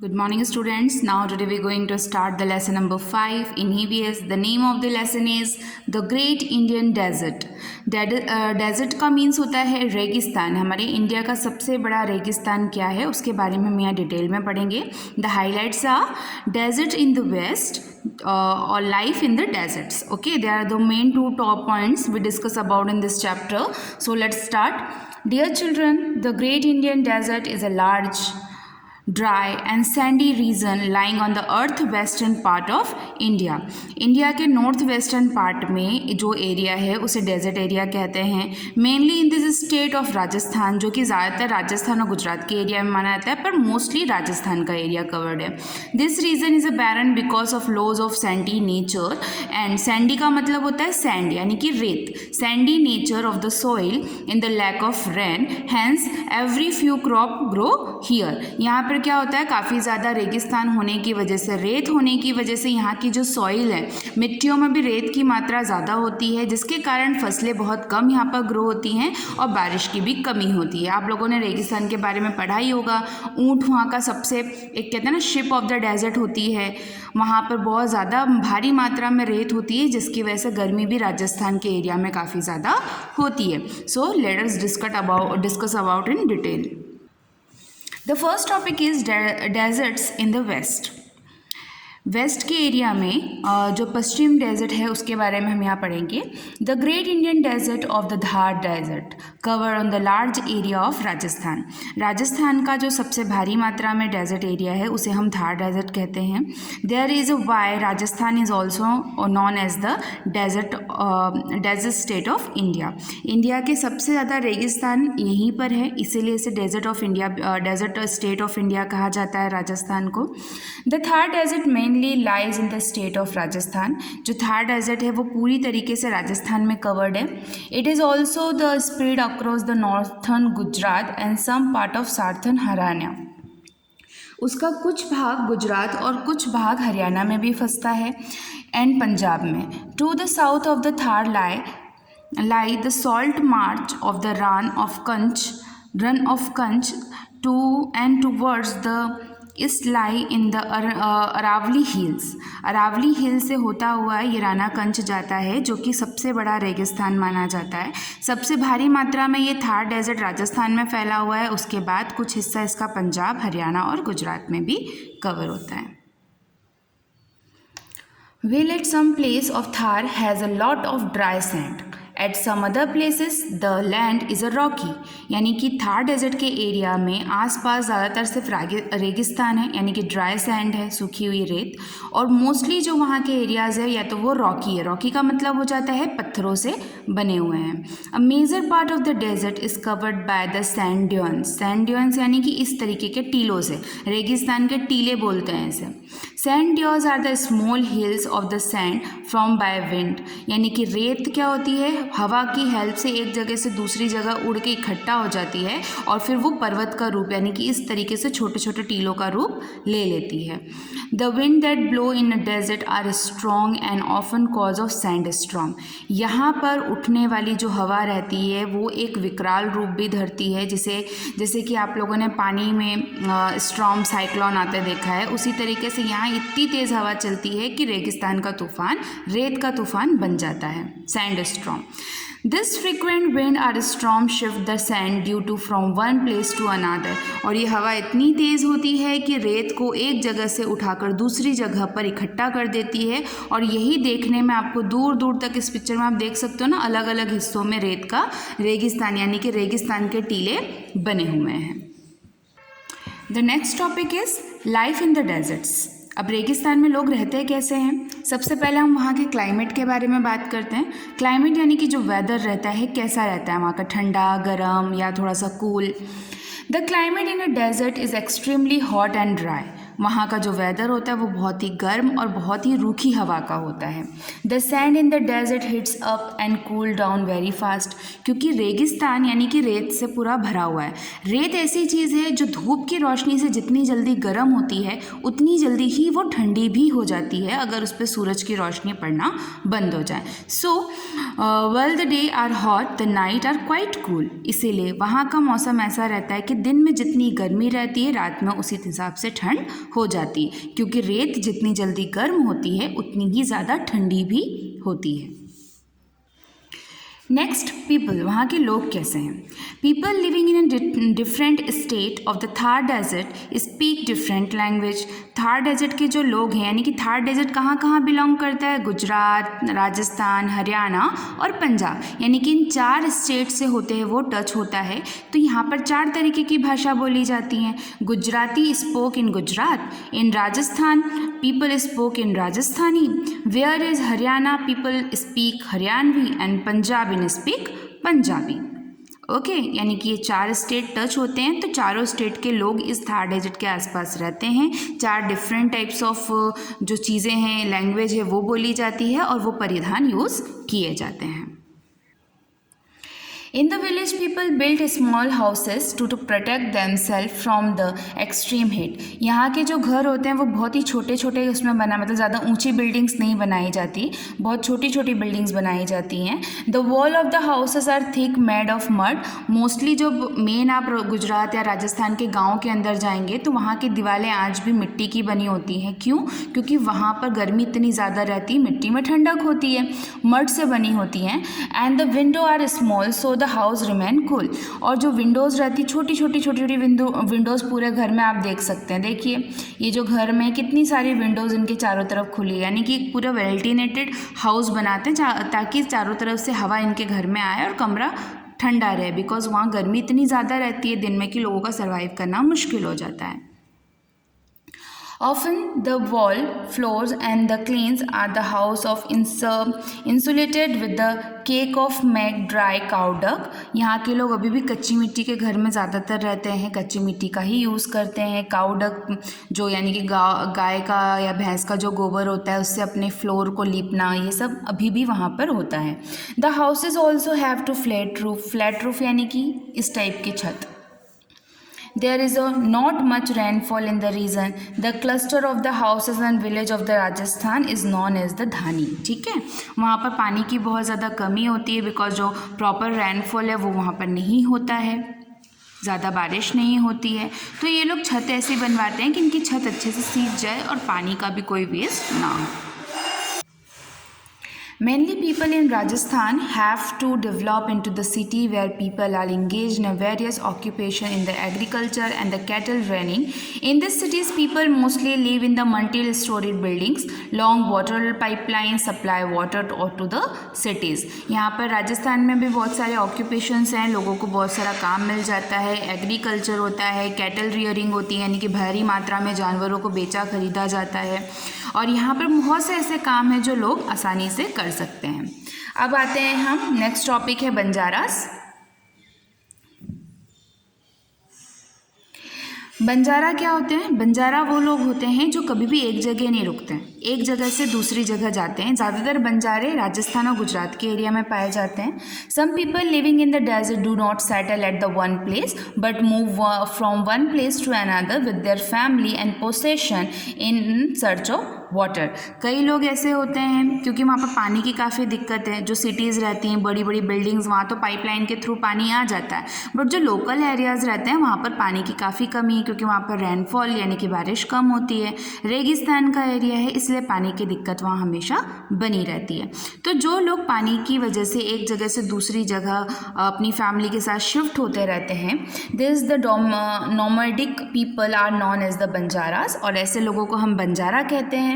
Good morning students. Now today we are going to start the lesson number 5 in EVS. The name of the lesson is The Great Indian Desert. Desert का means होता है रेगिस्तान. हमारे India का सबसे बड़ा रेगिस्तान क्या है उसके बारे में हम यहाँ डिटेल में पढ़ेंगे. The highlights are desert in the west or life in the deserts. Okay, they are the main two top points we discuss about in this chapter. So let's start. Dear children, the Great Indian Desert is a large, dry and sandy region lying on the earth western part of India. India के north western part में जो area है उसे desert area कहते हैं. Mainly in this state of Rajasthan, जो कि ज़्यादातर राजस्थान और गुजरात के एरिया में माना जाता है, पर मोस्टली राजस्थान का एरिया कवर्ड है. This region is a barren because of lots of sandy nature. And sandy का मतलब होता है सैंड यानी कि रेत. Sandy nature of the soil in the lack of rain, hence every few crop grow here. यहाँ पर क्या होता है, काफ़ी ज़्यादा रेगिस्तान होने की वजह से, रेत होने की वजह से यहाँ की जो सॉइल है, मिट्टियों में भी रेत की मात्रा ज़्यादा होती है, जिसके कारण फसलें बहुत कम यहाँ पर ग्रो होती हैं और बारिश की भी कमी होती है. आप लोगों ने रेगिस्तान के बारे में पढ़ा ही होगा. ऊँट वहाँ का सबसे एक कहते हैं ना शिप ऑफ द डेजर्ट होती है. वहाँ पर बहुत ज़्यादा भारी मात्रा में रेत होती है, जिसकी वजह से गर्मी भी राजस्थान के एरिया में काफ़ी ज़्यादा होती है. So let us discuss about in detail. The first topic is deserts in the west. West के एरिया में जो पश्चिम डेजर्ट है उसके बारे में हम यहाँ पढ़ेंगे. The Great Indian Desert of the Thar desert cover on the large area of Rajasthan. Rajasthan का जो सबसे भारी मात्रा में डेजर्ट एरिया है उसे हम थार डेजर्ट कहते हैं. There is a why Rajasthan is also known as the desert state of India. India के सबसे ज़्यादा रेगिस्तान यहीं पर है, इसीलिए इसे desert of India, desert state of India कहा जाता है राजस्थान को. The Thar desert main lies in the state of Rajasthan. जो थार डेजर्ट है वो पूरी तरीके से राजस्थान में कवर्ड है. It is also the spread across the northern Gujarat and some part of southern Haryana. उसका कुछ भाग गुजरात और कुछ भाग हरियाणा में भी फंसता है एंड पंजाब में. To the south of the Thar lie the salt marsh of the Rann of Kutch to and towards the east lie in the Aravalli hills. Aravalli hill से होता हुआ ये रानाकंच जाता है, जो कि सबसे बड़ा रेगिस्तान माना जाता है. सबसे भारी मात्रा में ये थार डेजर्ट राजस्थान में फैला हुआ है. उसके बाद कुछ हिस्सा इसका पंजाब, हरियाणा और गुजरात में भी कवर होता है. While at some place of Thar has a lot of dry sand. At some other places the land is a rocky. यानी कि थार डेजर्ट के एरिया में आसपास ज़्यादातर सिर्फ रेगिस्तान है, यानी कि ड्राई सैंड है, सूखी हुई रेत. और मोस्टली जो वहाँ के एरियाज़ है या तो वो रॉकी है. रॉकी का मतलब हो जाता है पत्थरों से बने हुए हैं. A major part of the desert is covered by the sand dunes. Sand dunes यानी कि इस तरीके के टीलों से, रेगिस्तान के टीले बोलते हैं इसे. Sand dunes are the small hills of the sand from by wind. यानी कि रेत क्या होती है, हवा की हेल्प से एक जगह से दूसरी जगह उड़ के इकट्ठा हो जाती है और फिर वो पर्वत का रूप यानी कि इस तरीके से छोटे छोटे टीलों का रूप ले लेती है. The wind that blow in a desert are strong and often cause of sand storm. यहाँ पर उठने वाली जो हवा रहती है वो एक विकराल रूप भी धरती है, जैसे कि आप लोगों ने पानी में स्टॉर्म, साइक्लोन आते देखा है. उसी तरीके से यहाँ इतनी तेज़ हवा चलती है कि रेगिस्तान का तूफान, रेत का तूफान बन जाता है, sand storm. This frequent wind or storm shift the sand due to from one place to another. और ये हवा इतनी तेज़ होती है कि रेत को एक जगह से उठाकर दूसरी जगह पर इकट्ठा कर देती है. और यही देखने में आपको दूर दूर तक इस पिक्चर में आप देख सकते हो ना, अलग अलग हिस्सों में रेत का रेगिस्तान यानी कि रेगिस्तान के टीले बने हुए हैं. The next topic is life in the deserts. अब रेगिस्तान में लोग रहते कैसे हैं. सबसे पहले हम वहाँ के क्लाइमेट के बारे में बात करते हैं. क्लाइमेट यानी कि जो वेदर रहता है कैसा रहता है वहाँ का, ठंडा, गर्म या थोड़ा सा cool. The climate in a desert is extremely hot and dry. वहाँ का जो वेदर होता है वो बहुत ही गर्म और बहुत ही रूखी हवा का होता है. The sand in the desert heats up and cool down very fast. क्योंकि रेगिस्तान यानी कि रेत से पूरा भरा हुआ है. रेत ऐसी चीज़ है जो धूप की रोशनी से जितनी जल्दी गर्म होती है उतनी जल्दी ही वो ठंडी भी हो जाती है अगर उस पर सूरज की रोशनी पड़ना बंद हो जाए. So well the day are hot, the night are quite cool. इसीलिए वहाँ का मौसम ऐसा रहता है कि दिन में जितनी गर्मी रहती है रात में उसी हिसाब से ठंड हो जाती है, क्योंकि रेत जितनी जल्दी गर्म होती है उतनी ही ज़्यादा ठंडी भी होती है। नेक्स्ट, पीपल, वहाँ के लोग कैसे हैं? People living in a different state of the Thar desert speak different language. Thar desert के जो लोग हैं, यानी कि थार डेजर्ट कहाँ कहाँ बिलोंग करता है? गुजरात, राजस्थान, हरियाणा और पंजाब, यानी कि इन 4 स्टेट से होते हैं वो टच होता है। तो यहाँ पर 4 तरीके की भाषा बोली जाती हैं। Gujarati spoke in Gujarat, in Rajasthan people spoke in Rajasthani, where is Haryana people speak Haryanvi and Punjabi speak Punjabi. Okay, यानी कि ये 4 स्टेट टच होते हैं, तो चारों स्टेट के लोग इस थार डेजर्ट के आसपास रहते हैं। 4 डिफरेंट टाइप्स ऑफ जो चीज़ें हैं, लैंग्वेज है, वो बोली जाती है और वो परिधान यूज़ किए जाते हैं। In the village, people built small houses to protect themselves from the extreme heat. यहाँ के जो घर होते हैं वो बहुत ही छोटे छोटे उसमें बना, मतलब ज़्यादा ऊंची बिल्डिंग्स नहीं बनाई जाती, बहुत छोटी छोटी बिल्डिंग्स बनाई जाती हैं। The wall of the houses are thick made of mud. Mostly जो मेन आप गुजरात या राजस्थान के गाँव के अंदर जाएंगे तो वहाँ की दीवारें आज भी मिट्टी की बनी होती हैं। क्यों? क्योंकि वहाँ पर गर्मी इतनी ज़्यादा रहती है, मिट्टी में ठंडक होती है, मड से बनी होती हैं। And the window are small so the house remain cool. और जो विंडोज़ रहती छोटी छोटी विंडोज़ पूरे घर में आप देख सकते हैं। देखिए ये जो घर में कितनी सारी विंडोज़ इनके चारों तरफ खुली, यानी कि एक पूरा वेंटिलेटेड हाउस बनाते हैं ताकि चारों तरफ से हवा इनके घर में आए और कमरा ठंडा रहे, बिकॉज वहाँ गर्मी इतनी ज़्यादा रहती है दिन में कि लोगों का सर्वाइव करना मुश्किल हो जाता है। Often the wall, floors and the cleans are the house of insulated with the cake of make dry cow dung. यहाँ के लोग अभी भी कच्ची मिट्टी के घर में ज़्यादातर रहते हैं, कच्ची मिट्टी का ही यूज़ करते हैं। काउ डंग जो यानी कि गाय का या भैंस का जो गोबर होता है उससे अपने फ्लोर को लीपना, ये सब अभी भी वहाँ पर होता है। The houses also have to flat roof यानी कि इस टाइप की छत। There is not much rainfall in the region. The cluster of the houses and village of the Rajasthan is known as the धानी। ठीक है, वहाँ पर पानी की बहुत ज़्यादा कमी होती है, बिकॉज जो प्रॉपर रेनफॉल है वो वहाँ पर नहीं होता है, ज़्यादा बारिश नहीं होती है। तो ये लोग छत ऐसे बनवाते हैं कि इनकी छत अच्छे से सींच जाए और पानी का भी कोई वेस्ट ना हो। Mainly people in Rajasthan have to develop into the city where people are engaged in a various occupation in the agriculture and the cattle rearing. In these cities, people mostly live in the multi-story buildings. Long water pipelines supply water to the cities. यहाँ पर राजस्थान में भी बहुत सारे occupations हैं, लोगों को बहुत सारा काम मिल जाता है। एग्रीकल्चर होता है, कैटल रियरिंग होती है, यानी कि भारी मात्रा में जानवरों को बेचा खरीदा जाता है, और यहाँ पर बहुत से ऐसे काम हैं जो लोग आसानी से कर सकते हैं। अब आते हैं हम, नेक्स्ट टॉपिक है बंजारास। बंजारा क्या होते हैं? बंजारा वो लोग होते हैं जो कभी भी एक जगह नहीं रुकते हैं, एक जगह से दूसरी जगह जाते हैं। ज़्यादातर बंजारे राजस्थान और गुजरात के एरिया में पाए जाते हैं। Some people living in the desert do not settle at the one place but move from one place to another with their family and possession in search of water. कई लोग ऐसे होते हैं क्योंकि वहाँ पर पानी की काफ़ी दिक्कत है, जो सिटीज़ रहती हैं, बड़ी बड़ी बिल्डिंग्स, वहाँ तो पाइपलाइन के थ्रू पानी आ जाता है, बट जो लोकल एरियाज़ रहते हैं वहाँ पर पानी की काफ़ी कमी है, क्योंकि वहाँ पर रेनफॉल यानी कि बारिश कम होती है, रेगिस्तान का एरिया है, इसलिए पानी की दिक्कत वहाँ हमेशा बनी रहती है। तो जो लोग पानी की वजह से एक जगह से दूसरी जगह अपनी फैमिली के साथ शिफ्ट होते रहते हैं, this the nomadic people are known as the Banjaras, और ऐसे लोगों को हम बंजारा कहते हैं।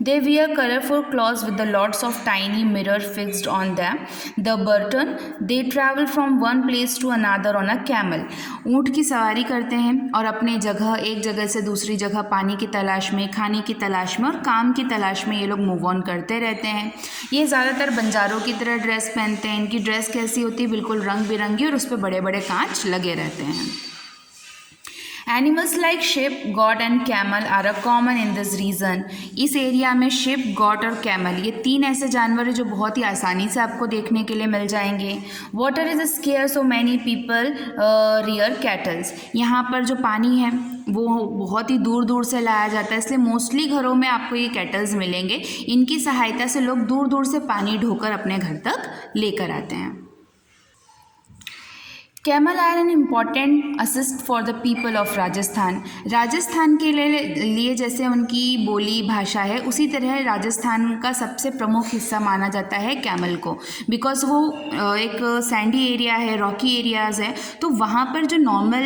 They wear colorful clothes with the lots of tiny mirror fixed on them. The burden, they travel from one place to another on a camel. ऊँट की सवारी करते हैं और अपने एक जगह से दूसरी जगह पानी की तलाश में, खाने की तलाश में और काम की तलाश में ये लोग मूव ऑन करते रहते हैं। ये ज़्यादातर बंजारों की तरह ड्रेस पहनते हैं। इनकी ड्रेस कैसी होती है? बिल्कुल रंग बिरंगी, और उस पर बड़े बड़े कांच लगे रहते हैं। Animals like sheep, goat and camel are common in this region. इस एरिया में sheep, goat और camel, ये 3 ऐसे जानवर हैं जो बहुत ही आसानी से आपको देखने के लिए मिल जाएंगे। Water is scarce, so many people rear cattle. यहाँ पर जो पानी है वो बहुत ही दूर दूर से लाया जाता है, इसलिए मोस्टली घरों में आपको ये कैटल्स मिलेंगे। इनकी सहायता से लोग दूर दूर से पानी ढोकर अपने घर तक लेकर आते हैं। Camel are an important assist for the people of Rajasthan. Rajasthan के लिए जैसे उनकी बोली भाषा है, उसी तरह राजस्थान का सबसे प्रमुख हिस्सा माना जाता है कैमल को, बिकॉज वो एक सैंडी एरिया है, रॉकी एरियाज़ है, तो वहाँ पर जो नॉर्मल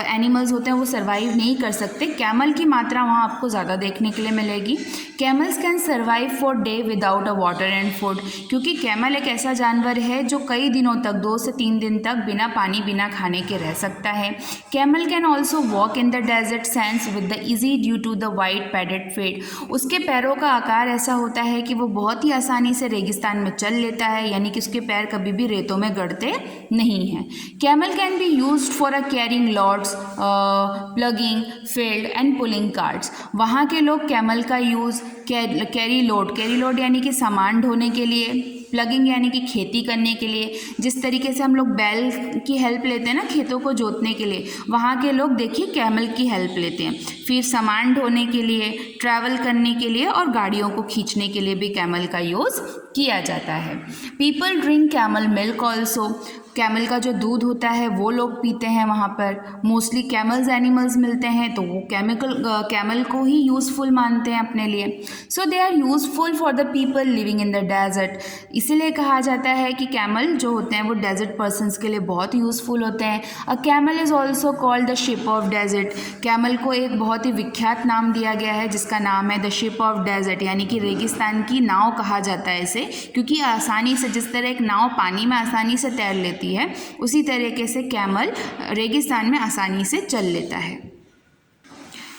एनिमल्स होते हैं वो सर्वाइव नहीं कर सकते। कैमल की मात्रा वहाँ आपको ज़्यादा देखने के लिए मिलेगी। Camels can survive for day without a water and food, क्योंकि कैमल एक ऐसा जानवर है जो कई दिनों तक, 2 से 3 दिन तक बिना पानी बिना खाने के रह सकता है। Camel can also walk in the desert sands with the easy due to the wide padded feet. उसके पैरों का आकार ऐसा होता है कि वो बहुत ही आसानी से रेगिस्तान में चल लेता है, यानी कि उसके पैर कभी भी रेतों में गड़ते नहीं हैं। Camel can be used for a carrying loads, ploughing, field and pulling carts. वहाँ के लोग कैमल का यूज़ कैरी लोड यानी कि सामान ढोने के लिए, प्लगिंग यानी कि खेती करने के लिए, जिस तरीके से हम लोग बैल की हेल्प लेते हैं ना खेतों को जोतने के लिए, वहाँ के लोग देखिए कैमल की हेल्प लेते हैं। फिर सामान ढोने के लिए, ट्रैवल करने के लिए और गाड़ियों को खींचने के लिए भी कैमल का यूज़ किया जाता है। People drink camel milk also. Camel का जो दूध होता है वो लोग पीते हैं वहाँ पर। मोस्टली कैमल्स एनिमल्स मिलते हैं तो वो कैमल को ही यूज़फुल मानते हैं अपने लिए। So they are useful for the people living in the desert. इसीलिए कहा जाता है कि कैमल जो होते हैं वो डेजर्ट पर्सनस के लिए बहुत यूज़फुल होते हैं। A camel is also called the ship of desert. Camel को एक बहुत ही विख्यात नाम दिया गया है जिसका नाम है द शिप ऑफ डेजर्ट, यानी कि रेगिस्तान की नाव कहा जाता है इसे, क्योंकि आसानी से, जिस तरह एक नाव पानी में आसानी से तैर लेती है, उसी तरीके से कैमल रेगिस्तान में आसानी से चल लेता है।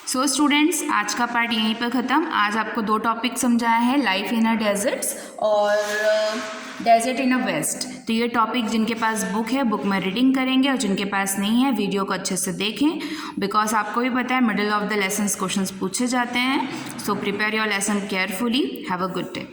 सो स्टूडेंट्स, आज का पार्ट यहीं पर ख़त्म। आज आपको 2 टॉपिक समझाया है, लाइफ इन अ डेजर्ट्स और डेजर्ट इन अ वेस्ट। तो ये टॉपिक जिनके पास बुक है, बुक में रीडिंग करेंगे, और जिनके पास नहीं है वीडियो को अच्छे से देखें, बिकॉज आपको भी पता है middle of the lesson questions पूछे जाते हैं। So prepare your lesson carefully. Have a good day.